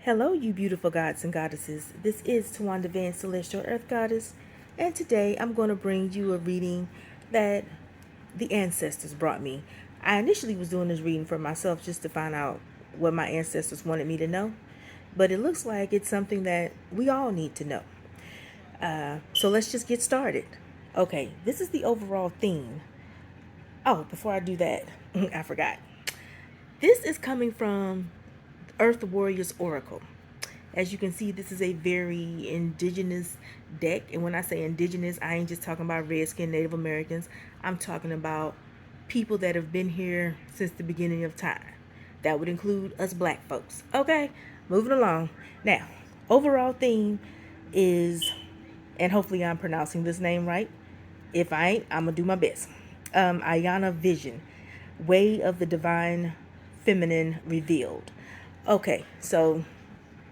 Hello, you beautiful gods and goddesses. This is Tawanda Van, Celestial Earth Goddess, and today I'm going to bring you a reading that the ancestors brought me. I initially was doing this reading for myself just to find out what my ancestors wanted me to know, but it looks like it's something that we all need to know. So let's just get started. Okay, this is the overall theme. Oh, before I do that, I forgot. This is coming from Earth Warriors Oracle. As you can see, this is a very indigenous deck. And when I say indigenous, I ain't just talking about Redskin Native Americans. I'm talking about people that have been here since the beginning of time. That would include us black folks. Okay, moving along. Now, overall theme is, and hopefully I'm pronouncing this name right. If I ain't, I'm going to do my best. Ayana Vision, Way of the Divine Feminine Revealed. Okay, so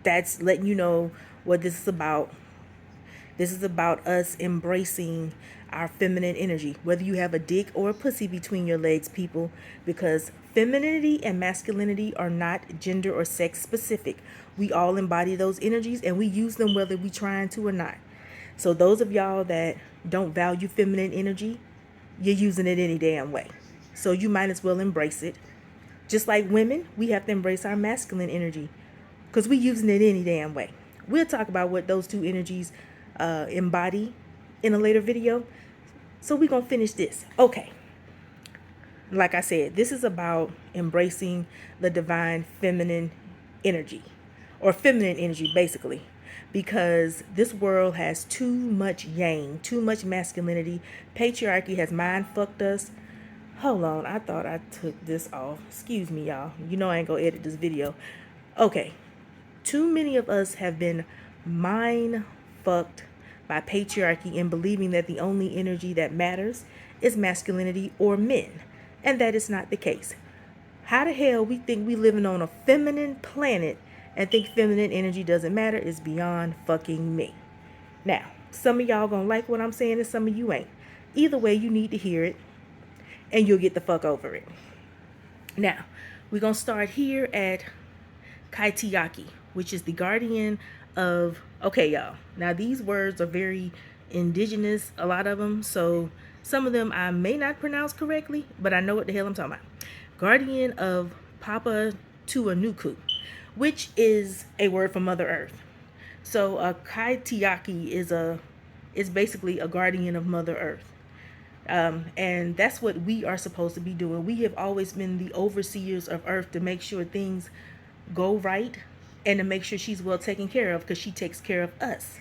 that's letting you know what this is about. This is about us embracing our feminine energy, whether you have a dick or a pussy between your legs, people, because femininity and masculinity are not gender or sex specific. We all embody those energies and we use them whether we trying to or not. So those of y'all that don't value feminine energy, you're using it any damn way. So you might as well embrace it. Just like women, we have to embrace our masculine energy because we're using it any damn way. We'll talk about what those two energies embody in a later video. So we're going to finish this. Okay. Like I said, this is about embracing the divine feminine energy, or feminine energy basically, because this world has too much yang, too much masculinity. Patriarchy has mind fucked us. Hold on, I thought I took this off. Excuse me, y'all. You know I ain't gonna edit this video. Okay. Too many of us have been mind fucked by patriarchy in believing that the only energy that matters is masculinity or men. And that is not the case. How the hell we think we living on a feminine planet and think feminine energy doesn't matter is beyond fucking me. Now, some of y'all gonna like what I'm saying and some of you ain't. Either way, you need to hear it and you'll get the fuck over it. Now, we're gonna start here at Kaitiaki, which is the guardian of, okay, y'all. Now, these words are very indigenous, a lot of them. So some of them I may not pronounce correctly, but I know what the hell I'm talking about. Guardian of Papa Tuanuku, which is a word for Mother Earth. So a Kaitiaki is basically a guardian of Mother Earth. And that's what we are supposed to be doing. We have always been the overseers of Earth to make sure things go right and to make sure she's well taken care of because she takes care of us.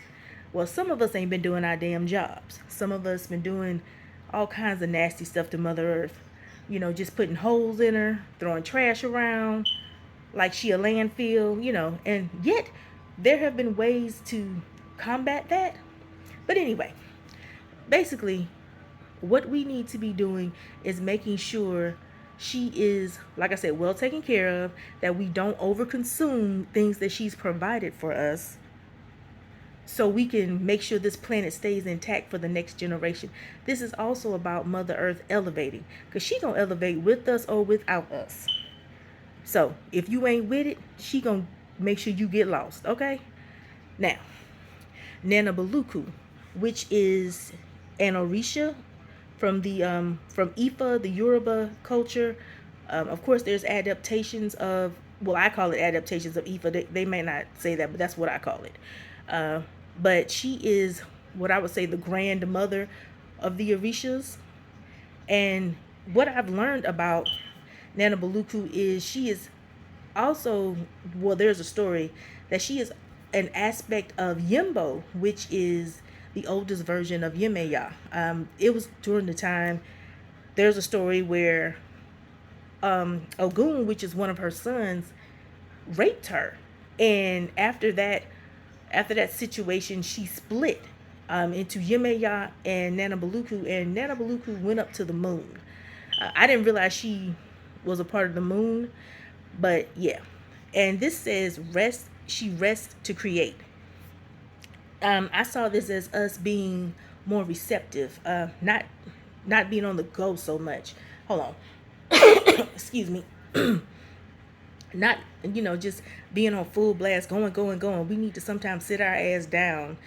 Well, some of us ain't been doing our damn jobs. Some of us been doing all kinds of nasty stuff to Mother Earth. You know, just putting holes in her, throwing trash around like she a landfill, you know. And yet, there have been ways to combat that. But anyway, basically, what we need to be doing is making sure she is, like I said, well taken care of, that we don't overconsume things that she's provided for us so we can make sure this planet stays intact for the next generation. This is also about Mother Earth elevating, because she gonna elevate with us or without us. So if you ain't with it, she gonna make sure you get lost, okay? Now, Nana Baluku, which is an Orisha from the from Ifa, the Yoruba culture. Of course, there's adaptations of, well, I call it adaptations of Ifa. They may not say that, but that's what I call it. But she is what I would say the grandmother of the Orishas. And what I've learned about Nana Baluku is she is also, well, there's a story that she is an aspect of Yimbo, which is the oldest version of Yemeya. It was during the time, there's a story where Ogun, which is one of her sons, raped her. And after that situation, she split into Yemeya and Nana Baluku, and Nana Baluku went up to the moon. I didn't realize she was a part of the moon, but yeah. And this says rest, she rests to create. I saw this as us being more receptive, not being on the go so much. Hold on. Excuse me. Not, just being on full blast, going, going, going. We need to sometimes sit our ass down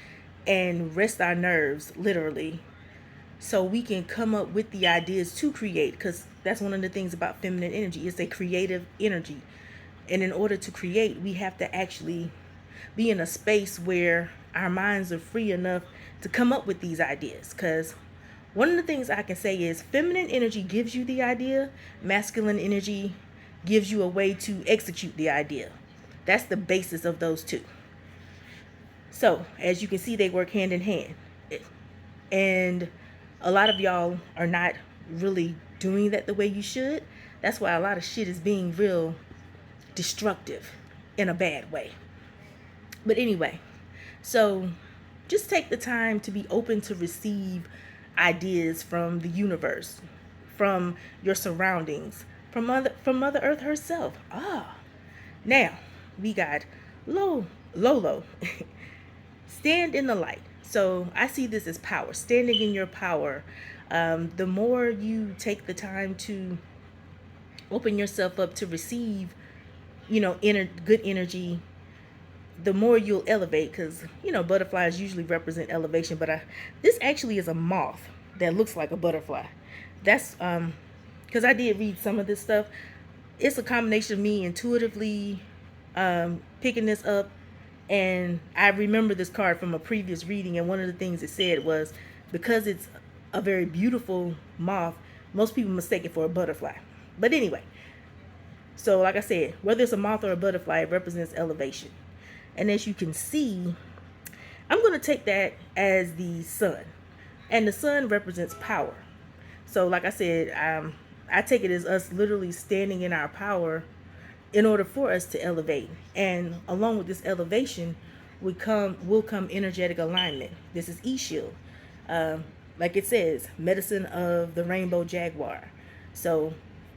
and rest our nerves, literally, so we can come up with the ideas to create, because that's one of the things about feminine energy. It's a creative energy, and in order to create, we have to actually be in a space where our minds are free enough to come up with these ideas. Because one of the things I can say is feminine energy gives you the idea, masculine energy gives you a way to execute the idea. That's the basis of those two. So as you can see, they work hand in hand. And a lot of y'all are not really doing that the way you should. That's why a lot of shit is being real destructive in a bad way. But anyway, so just take the time to be open to receive ideas from the universe, from your surroundings, from Mother Earth herself. Now we got Lolo. Stand in the light. So I see this as power, standing in your power. The more you take the time to open yourself up to receive, good energy, the more you'll elevate. Because butterflies usually represent elevation, but this actually is a moth that looks like a butterfly. That's because I did read some of this stuff. It's a combination of me intuitively picking this up, and I remember this card from a previous reading, and one of the things it said was, because it's a very beautiful moth, most people mistake it for a butterfly. But anyway, so like I said, whether it's a moth or a butterfly, it represents elevation. And as you can see, I'm going to take that as the sun. And the sun represents power. So like I said, I take it as us literally standing in our power in order for us to elevate. And along with this elevation will come energetic alignment. This is E-Shield. Like it says, medicine of the rainbow jaguar. So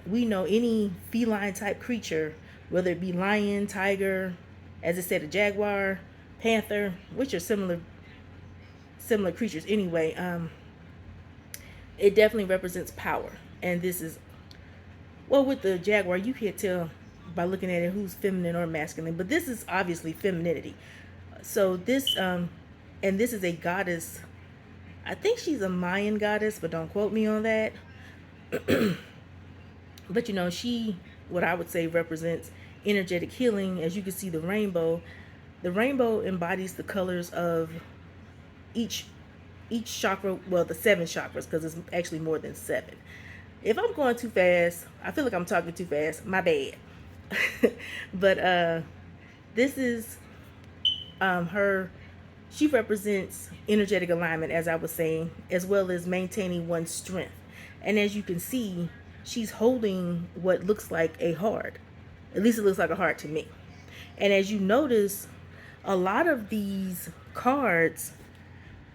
we know any feline type creature, whether it be lion, tiger, as it said, a jaguar, panther, which are similar creatures anyway, it definitely represents power. And this is, well, with the jaguar, you can't tell by looking at it who's feminine or masculine, but this is obviously femininity. So this, and this is a goddess. I think she's a Mayan goddess, but don't quote me on that. But she, what I would say, represents energetic healing. As you can see, the rainbow embodies the colors of each chakra. Well, the 7 chakras, because it's actually more than 7. If I'm going too fast, I feel like I'm talking too fast. My bad. But this is her. She represents energetic alignment, as I was saying, as well as maintaining one's strength. And as you can see, she's holding what looks like a heart. At least it looks like a heart to me. And as you notice, a lot of these cards,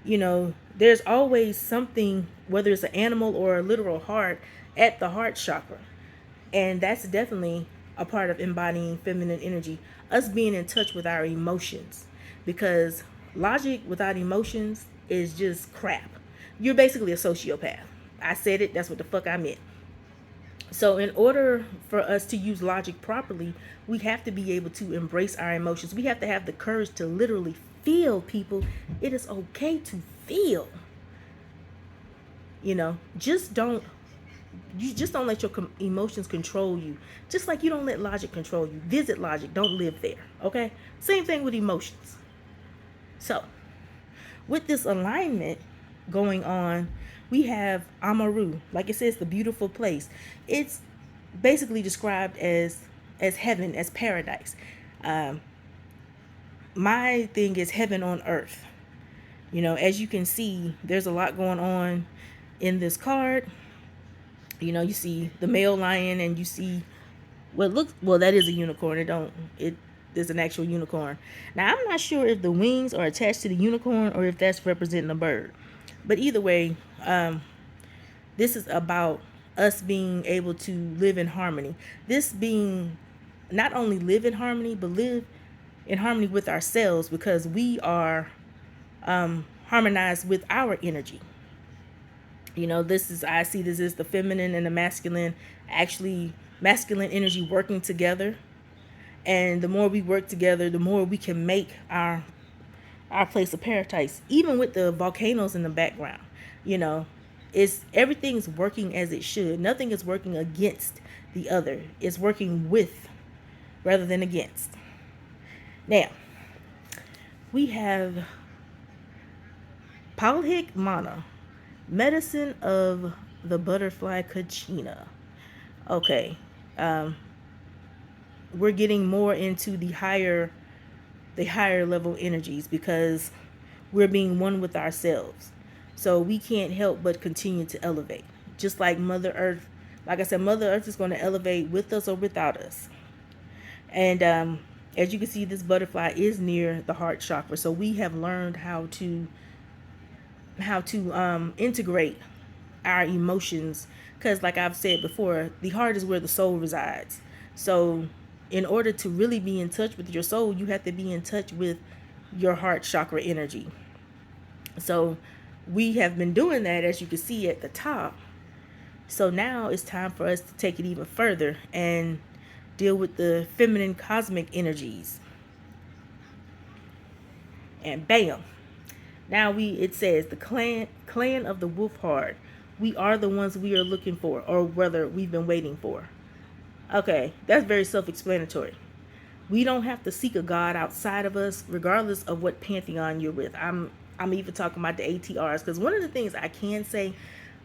there's always something, whether it's an animal or a literal heart, at the heart chakra. And that's definitely a part of embodying feminine energy, us being in touch with our emotions. Because logic without emotions is just crap. You're basically a sociopath. I said it, that's what the fuck I meant. So in order for us to use logic properly, we have to be able to embrace our emotions. We have to have the courage to literally feel, people. It is okay to feel. Just don't let your emotions control you. Just like you don't let logic control you. Visit logic, don't live there. Okay? Same thing with emotions. So, with this alignment going on, we have Amaru. Like it says, the beautiful place. It's basically described as heaven, as paradise. My thing is heaven on earth. As you can see, there's a lot going on in this card. You see the male lion, and you see that is a unicorn. There's an actual unicorn. Now, I'm not sure if the wings are attached to the unicorn or if that's representing a bird. But either way, this is about us being able to live in harmony. This being not only live in harmony, but live in harmony with ourselves, because we are harmonized with our energy. I see this as the feminine and the masculine, actually masculine energy working together. And the more we work together, the more we can make our place of paradise. Even with the volcanoes in the background, you know, it's everything's working as it should. Nothing is working against the other. It's working with rather than against. Now, we have Palhik Mana, medicine of the butterfly Kachina. Okay, um, we're getting more into the higher level energies because we're being one with ourselves. So we can't help but continue to elevate. Just like Mother Earth, like I said, Mother Earth is going to elevate with us or without us. And as you can see, this butterfly is near the heart chakra. So we have learned how to integrate our emotions, because like I've said before, the heart is where the soul resides. So in order to really be in touch with your soul, you have to be in touch with your heart chakra energy. So we have been doing that, as you can see at the top. So now it's time for us to take it even further and deal with the feminine cosmic energies. And bam, now it says the clan of the wolf heart. We are the ones we are looking for, or whether we've been waiting for. Okay, that's very self-explanatory. We don't have to seek a god outside of us, regardless of what pantheon you're with. I'm even talking about the ATRs, because one of the things I can say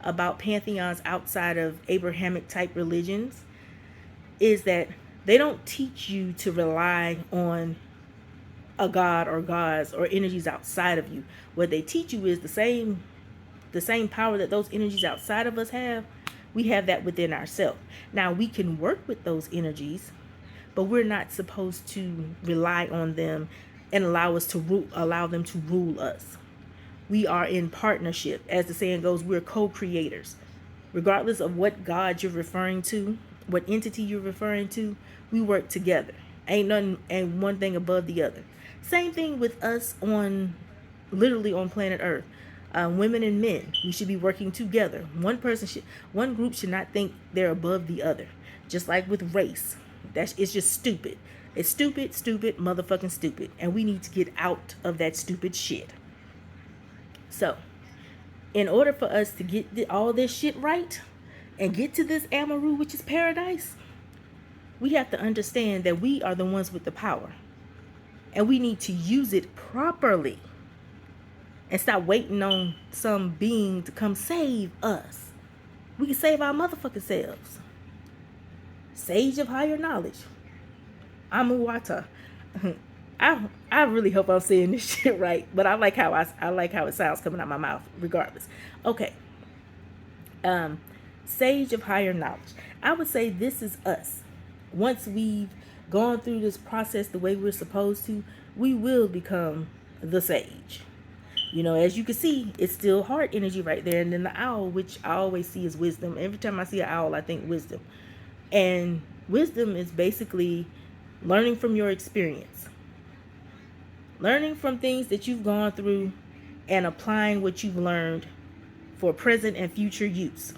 about pantheons outside of Abrahamic type religions is that they don't teach you to rely on a god or gods or energies outside of you. What they teach you is the same power that those energies outside of us have. We have that within ourselves. Now we can work with those energies, but we're not supposed to rely on them and allow them to rule us. We are in partnership. As the saying goes, we're co-creators. Regardless of what God you're referring to, what entity you're referring to, we work together. Ain't nothing and one thing above the other. Same thing with us literally on planet Earth. Women and men, we should be working together. One group should not think they're above the other. Just like with race, it's just stupid. It's stupid, stupid, motherfucking stupid, and we need to get out of that stupid shit. So, in order for us to get all this shit right and get to this Amaru, which is paradise, we have to understand that we are the ones with the power, and we need to use it properly and stop waiting on some being to come save us. We can save our motherfucking selves. Sage of higher knowledge, Amuwata. I really hope I'm saying this shit right, but I like how it sounds coming out my mouth, regardless. Okay. Sage of higher knowledge. I would say this is us. Once we've gone through this process the way we're supposed to, we will become the sage. As you can see, it's still heart energy right there. And then the owl, which I always see as wisdom. Every time I see an owl, I think wisdom. And wisdom is basically learning from your experience. Learning from things that you've gone through and applying what you've learned for present and future use.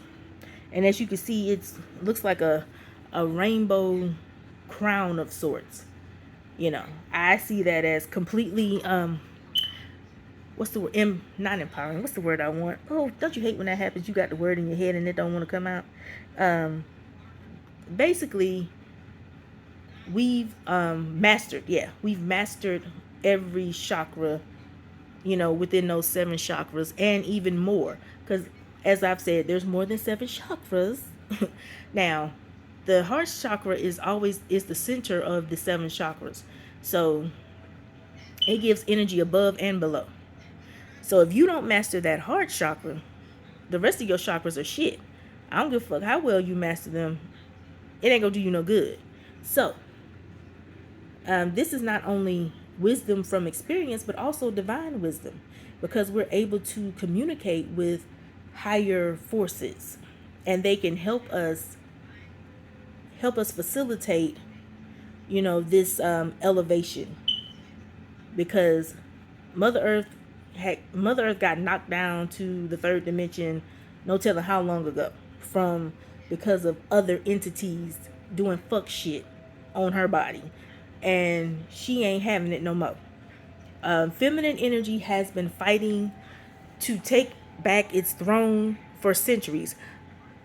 And as you can see, it looks like a rainbow crown of sorts. I see that as completely what's the word? Not empowering. What's the word I want? Oh, don't you hate when that happens? You got the word in your head and it don't want to come out. Basically, we've mastered. Yeah, we've mastered every chakra, within those 7 chakras and even more. Because as I've said, there's more than 7 chakras. Now, the heart chakra is the center of the 7 chakras. So it gives energy above and below. So if you don't master that heart chakra, the rest of your chakras are shit. I don't give a fuck how well you master them. It ain't gonna do you no good. So this is not only wisdom from experience, but also divine wisdom, because we're able to communicate with higher forces, and they can help us facilitate, this elevation, because Mother Earth got knocked down to the 3rd dimension, no telling how long ago, because of other entities doing fuck shit on her body. and she ain't having it no more. Feminine energy has been fighting to take back its throne for centuries.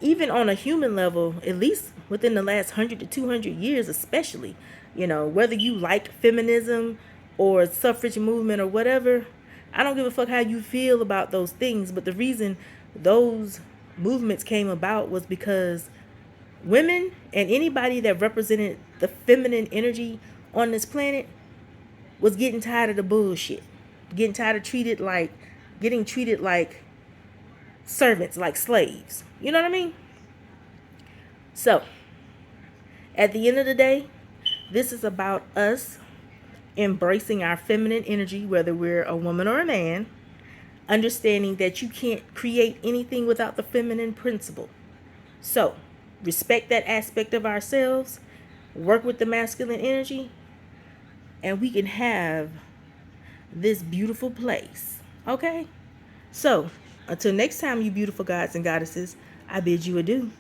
Even on a human level, at least within the last 100 to 200 years, especially, whether you like feminism or suffrage movement or whatever, I don't give a fuck how you feel about those things. But the reason those movements came about was because women and anybody that represented the feminine energy on this planet was getting tired of the bullshit, getting tired of getting treated like servants, like slaves. You know what I mean? So, at the end of the day, this is about us embracing our feminine energy, whether we're a woman or a man, understanding that you can't create anything without the feminine principle. So, respect that aspect of ourselves, work with the masculine energy, and we can have this beautiful place. Okay? So, until next time, you beautiful gods and goddesses, I bid you adieu.